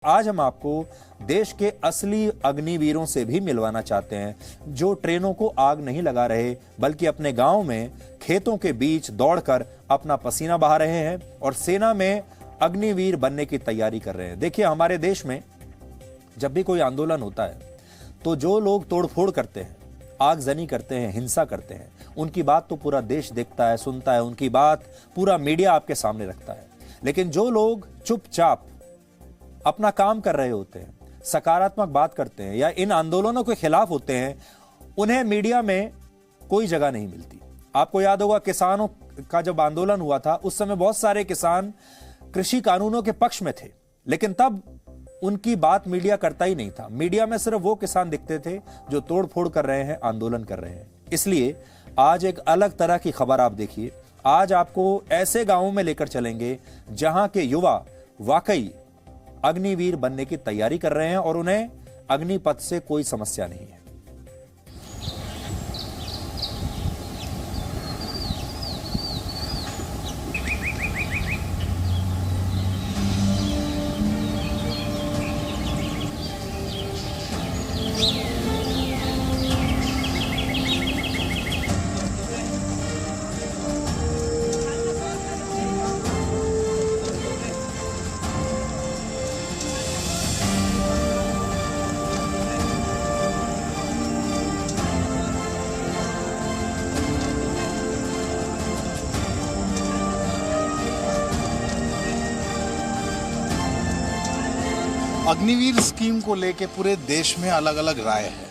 आज हम आपको देश के असली अग्निवीरों से भी मिलवाना चाहते हैं जो ट्रेनों को आग नहीं लगा रहे बल्कि अपने गांव में खेतों के बीच दौड़कर अपना पसीना बहा रहे हैं और सेना में अग्निवीर बनने की तैयारी कर रहे हैं। देखिए, हमारे देश में जब भी कोई आंदोलन होता है तो जो लोग तोड़फोड़ करते हैं, आगजनी करते हैं, हिंसा करते हैं, उनकी बात तो पूरा देश देखता है, सुनता है, उनकी बात पूरा मीडिया आपके सामने रखता है। लेकिन जो लोग चुपचाप अपना काम कर रहे होते हैं, सकारात्मक बात करते हैं या इन आंदोलनों के खिलाफ होते हैं, उन्हें मीडिया में कोई जगह नहीं मिलती। आपको याद होगा, किसानों का जब आंदोलन हुआ था उस समय बहुत सारे किसान कृषि कानूनों के पक्ष में थे, लेकिन तब उनकी बात मीडिया करता ही नहीं था। मीडिया में सिर्फ वो किसान दिखते थे जो तोड़फोड़ कर रहे हैं, आंदोलन कर रहे हैं। इसलिए आज एक अलग तरह की खबर आप देखिए। आज आपको ऐसे गांवों में लेकर चलेंगे जहां के युवा वाकई अग्निवीर बनने की तैयारी कर रहे हैं और उन्हें अग्निपथ से कोई समस्या नहीं है। अग्निवीर स्कीम को लेके पूरे देश में अलग अलग राय है।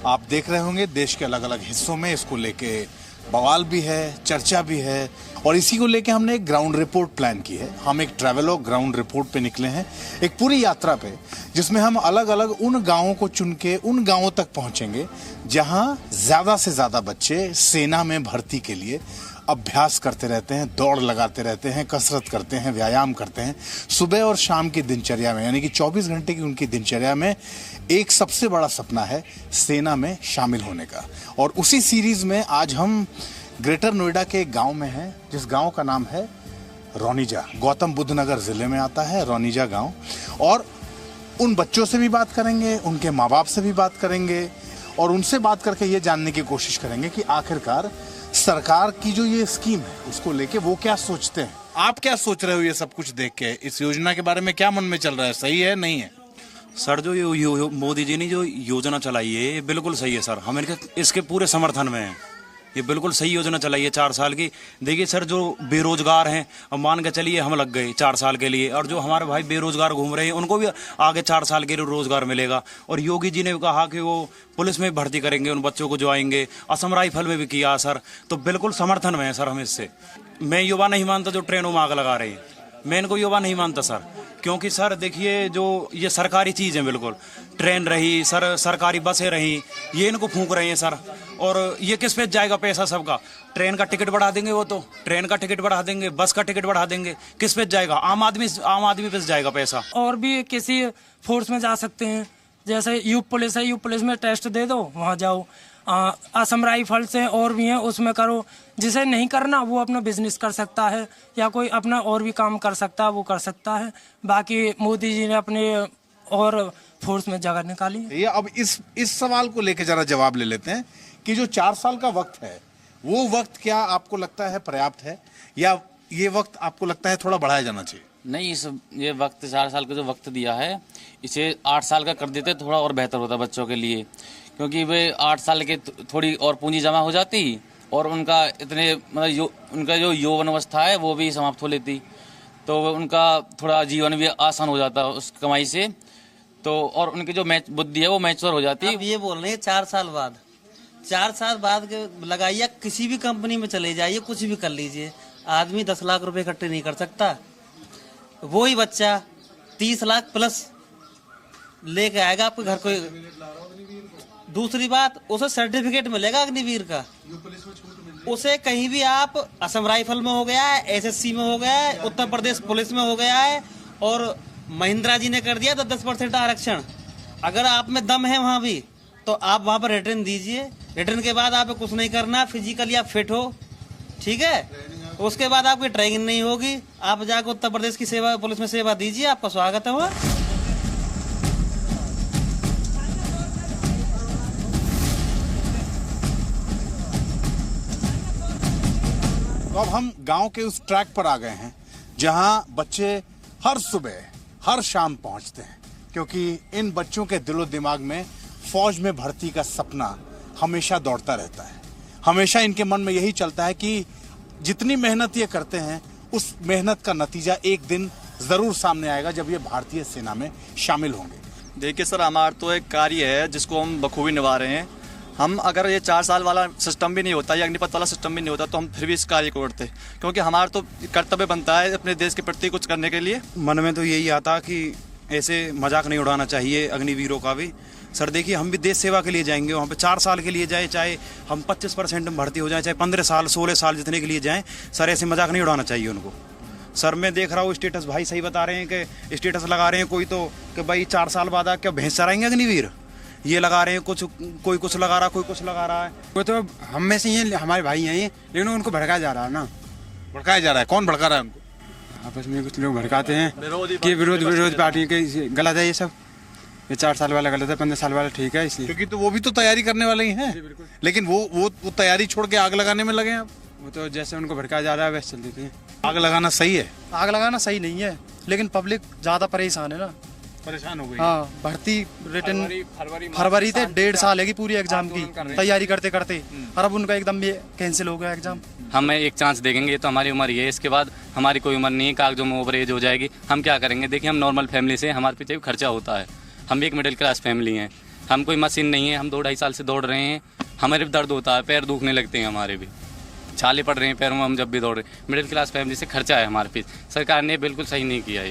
आप देख रहे होंगे देश के अलग अलग हिस्सों में इसको लेके बवाल भी है, चर्चा भी है, और इसी को लेके हमने एक ग्राउंड रिपोर्ट प्लान की है। हम एक ट्रैवलॉग ग्राउंड रिपोर्ट पे निकले हैं, एक पूरी यात्रा पे, जिसमें हम अलग अलग उन गांवों को चुन के उन गांवों तक पहुंचेंगे जहां ज्यादा से ज्यादा बच्चे सेना में भर्ती के लिए अभ्यास करते रहते हैं, दौड़ लगाते रहते हैं, कसरत करते हैं, व्यायाम करते हैं। सुबह और शाम की दिनचर्या में, यानी कि 24 घंटे की उनकी दिनचर्या में एक सबसे बड़ा सपना है सेना में शामिल होने का। और उसी सीरीज में आज हम ग्रेटर नोएडा के एक गांव में हैं, जिस गांव का नाम है रौनिजा। गौतम बुद्ध नगर जिले में आता है रौनिजा गांव। और उन बच्चों से भी बात करेंगे, उनके माँ बाप से भी बात करेंगे और उनसे बात करके ये जानने की कोशिश करेंगे कि आखिरकार सरकार की जो ये स्कीम है उसको लेके वो क्या सोचते हैं। आप क्या सोच रहे हो ये सब कुछ देख के? इस योजना के बारे में क्या मन में चल रहा है, सही है नहीं है? सर, जो ये मोदी जी ने जो योजना चलाई है ये बिल्कुल सही है सर। हम इसके पूरे समर्थन में हैं। ये बिल्कुल सही योजना चलाई है 4 साल की। देखिए सर, जो बेरोजगार हैं, अब मान के चलिए हम लग गए 4 साल के लिए, और जो हमारे भाई बेरोजगार घूम रहे हैं उनको भी आगे 4 साल के लिए रोजगार मिलेगा। और योगी जी ने कहा कि वो पुलिस में भर्ती करेंगे उन बच्चों को जो आएंगे, असम राइफल में भी किया सर। तो बिल्कुल समर्थन में है सर हम इससे। मैं युवा नहीं मानता जो ट्रेनों में आग लगा रहे हैं, मैं इनको युवा नहीं मानता सर। क्योंकि सर देखिए, जो ये सरकारी चीज़ है, बिल्कुल ट्रेन रही सर, सरकारी बसें रही, ये इनको फूंक रहे हैं सर। और ये किस पे जाएगा पैसा सबका? ट्रेन का टिकट बढ़ा देंगे, वो तो ट्रेन का टिकट बढ़ा देंगे, बस का टिकट बढ़ा देंगे, किस पे जाएगा? आम आदमी पे जाएगा पैसा। और भी किसी फोर्स में जा सकते हैं, जैसे यूप पुलिस है, यूप पुलिस में टेस्ट दे दो, वहाँ जाओ। असम राइफल्स हैं और भी हैं, उसमें करो। जिसे नहीं करना वो अपना बिजनेस कर सकता है या कोई अपना और भी काम कर सकता है, वो कर सकता है। बाकी मोदी जी ने अपने और फोर्स में जगह निकाली है। ये अब इस सवाल को लेके जरा जवाब ले लेते हैं कि जो 4 साल का वक्त है, वो वक्त क्या आपको लगता है पर्याप्त है, या ये वक्त आपको लगता है थोड़ा बढ़ाया जाना चाहिए? नहीं, ये वक्त 4 साल का जो वक्त दिया है, इसे 8 साल का कर देते थोड़ा और बेहतर होता बच्चों के लिए। क्योंकि वे 8 साल के थोड़ी और पूंजी जमा हो जाती और उनका इतने उनका जो यौवन अवस्था है वो भी समाप्त हो लेती, तो उनका थोड़ा जीवन भी आसान हो जाता उस कमाई से। तो और उनकी जो बुद्धि है वो मैच्योर हो जाती। अब ये बोल रहे हैं 4 साल बाद, 4 साल बाद लगाइए, किसी भी कंपनी में चले जाइए, कुछ भी कर लीजिए, आदमी 10 लाख रुपए इकट्ठे नहीं कर सकता। वो ही बच्चा 30 लाख प्लस लेके आएगा आपके घर को। दूसरी बात, उसे सर्टिफिकेट मिलेगा अग्निवीर का। उसे कहीं भी आप, असम राइफल में हो गया है, एसएससी में हो गया है, उत्तर प्रदेश पुलिस में हो गया है, और महिंद्रा जी ने कर दिया 10% आरक्षण। अगर आप में दम है वहां भी, तो आप वहां पर रिटर्न दीजिए। रिटर्न के बाद आप कुछ नहीं करना, फिजिकली आप फिट हो, ठीक है। उसके बाद आपकी ट्रेनिंग नहीं होगी, आप जाकर उत्तर प्रदेश की सेवा, पुलिस में सेवा दीजिए, आपका स्वागत है वहाँ। तो अब हम गांव के उस ट्रैक पर आ गए हैं जहां बच्चे हर सुबह हर शाम पहुंचते हैं, क्योंकि इन बच्चों के दिलो दिमाग में फौज में भर्ती का सपना हमेशा दौड़ता रहता है। हमेशा इनके मन में यही चलता है कि जितनी मेहनत ये करते हैं उस मेहनत का नतीजा एक दिन जरूर सामने आएगा जब ये भारतीय सेना में शामिल होंगे। देखिए सर, हमारा तो एक कार्य है जिसको हम बखूबी निभा रहे हैं। हम अगर ये 4 साल वाला सिस्टम भी नहीं होता, या अग्निपथ वाला सिस्टम भी नहीं होता, तो हम फिर भी इस कार्य को करते, क्योंकि हमारा तो कर्तव्य बनता है अपने देश के प्रति कुछ करने के लिए। मन में तो यही आता कि ऐसे मजाक नहीं उड़ाना चाहिए अग्निवीरों का भी। सर देखिए, हम भी देश सेवा के लिए जाएंगे वहाँ पे 4 साल के लिए जाए, चाहे हम 25% में भर्ती हो जाए, चाहे 15 साल 16 साल जितने के लिए जाएं, सर ऐसे मजाक नहीं उड़ाना चाहिए उनको। सर मैं देख रहा हूँ स्टेटस, भाई सही बता रहे हैं कि स्टेटस लगा रहे हैं कोई तो कि भाई 4 साल बाद क्या भैंस चराएंगे अग्निवीर, ये लगा रहे हैं कुछ, कोई कुछ लगा रहा, कोई कुछ लगा रहा है। वो तो हम में से ही हमारे भाई हैं ये, लेकिन उनको भड़काया जा रहा है ना। भड़काया जा रहा है? कौन भड़का रहा है उनको? आपस में कुछ लोग भड़काते हैं कि विरोध पार्टी के गलत है ये सब। ये 4 साल वाला गलत है, 15 साल वाला ठीक है, इसलिए। क्योंकि तो वो भी तो तैयारी करने वाले ही हैं, लेकिन वो तैयारी छोड़ के आग लगाने में लगे हैं। आप वो तो जैसे उनको भड़काया जा रहा है वैसे चल देते हैं। आग लगाना सही है? आग लगाना सही नहीं है, लेकिन पब्लिक ज्यादा परेशान है ना, परेशान हो गई। हाँ, भर्ती रिटर्न फरवरी से 1.5 साल है कि पूरी एग्जाम की तैयारी करते करते, और अब उनका एकदम भी कैंसिल हो गया एग्जाम। हम एक चांस देखेंगे, तो हमारी उम्र ये है, इसके बाद हमारी कोई उम्र नहीं है, कागजों में ओवर एज हो जाएगी, हम क्या करेंगे। देखिए, हम नॉर्मल फैमिली से, हमारे पीछे भी खर्चा होता है, हम भी एक मिडिल क्लास फैमिली हैं, हम कोई मशीन नहीं है, हम 2-2.5 साल से दौड़ रहे हैं, हमारे भी दर्द होता है, पैर दुखने लगते हैं, हमारे भी छाले पड़ रहे हैं पैरों में हम जब भी दौड़ रहे हैं। मिडिल क्लास फैमिली से खर्चा है हमारे पीछे। सरकार ने बिल्कुल सही नहीं किया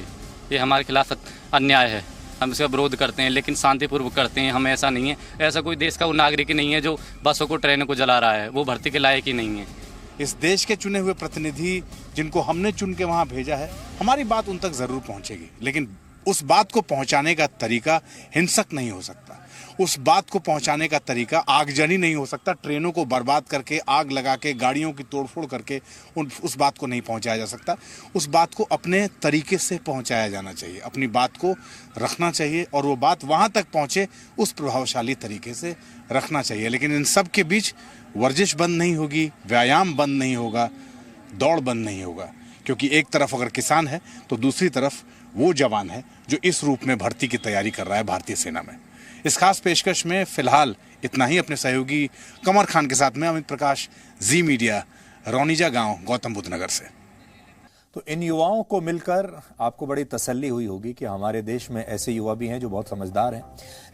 ये हमारे खिलाफ अन्याय है, हम इसका विरोध करते हैं, लेकिन शांतिपूर्वक करते हैं। हम ऐसा नहीं है, ऐसा कोई देश का वो नागरिक ही नहीं है जो बसों को ट्रेनों को जला रहा है, वो भर्ती के लायक ही नहीं है। इस देश के चुने हुए प्रतिनिधि जिनको हमने चुन के वहां भेजा है, हमारी बात उन तक जरूर पहुंचेगी, लेकिन उस बात को पहुंचाने का तरीका हिंसक नहीं हो सकता। उस बात को पहुंचाने का तरीका आगजनी नहीं हो सकता। ट्रेनों को बर्बाद करके, आग लगा के, गाड़ियों की तोड़फोड़ करके उस बात को नहीं पहुंचाया जा सकता। उस बात को अपने तरीके से पहुंचाया जाना चाहिए, अपनी बात को रखना चाहिए, और वो बात वहां तक पहुंचे उस प्रभावशाली तरीके से रखना चाहिए। लेकिन इन सब के बीच वर्जिश बंद नहीं होगी, व्यायाम बंद नहीं होगा, दौड़ बंद नहीं होगा, क्योंकि एक तरफ अगर किसान है तो दूसरी तरफ वो जवान है जो इस रूप में भर्ती की तैयारी कर रहा है भारतीय सेना में। इस खास पेशकश में फिलहाल इतना ही। अपने सहयोगी कमर खान के साथ में अमित प्रकाश, जी मीडिया, रौनीजा गांव, गौतम बुद्ध नगर से। तो इन युवाओं को मिलकर आपको बड़ी तसल्ली हुई होगी कि हमारे देश में ऐसे युवा भी हैं जो बहुत समझदार हैं।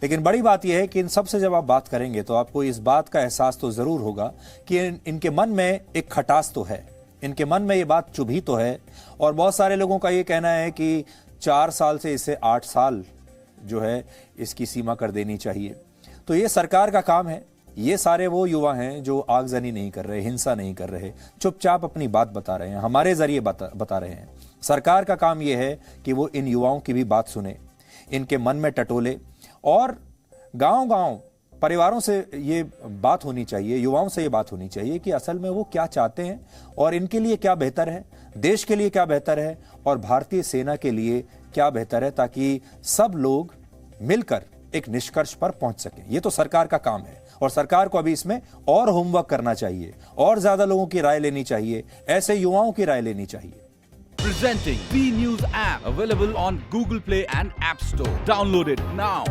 लेकिन बड़ी बात यह है कि इन सब से जब आप बात करेंगे तो आपको इस बात का एहसास तो जरूर होगा कि इनके मन में एक खटास तो है, इनके मन में ये बात चुभी तो है। और बहुत सारे लोगों का ये कहना है कि 4 साल से इसे 8 साल जो है इसकी सीमा कर देनी चाहिए। तो ये सरकार का काम है। ये सारे वो युवा हैं जो आगजनी नहीं कर रहे, हिंसा नहीं कर रहे, चुपचाप अपनी बात बता रहे हैं, हमारे जरिए बता रहे हैं। सरकार का काम ये है कि वो इन युवाओं की भी बात सुने, इनके मन में टटोले, और गांव-गांव परिवारों से ये बात होनी चाहिए, युवाओं से ये बात होनी चाहिए कि असल में वो क्या चाहते हैं और इनके लिए क्या बेहतर है, देश के लिए क्या बेहतर है और भारतीय सेना के लिए क्या बेहतर है, ताकि सब लोग मिलकर एक निष्कर्ष पर पहुंच सकें। ये तो सरकार का काम है और सरकार को अभी इसमें और होमवर्क करना चाहिए, और ज्यादा लोगों की राय लेनी चाहिए, ऐसे युवाओं की राय लेनी चाहिए। Presenting B News app, available on Google Play and App Store. Download it now.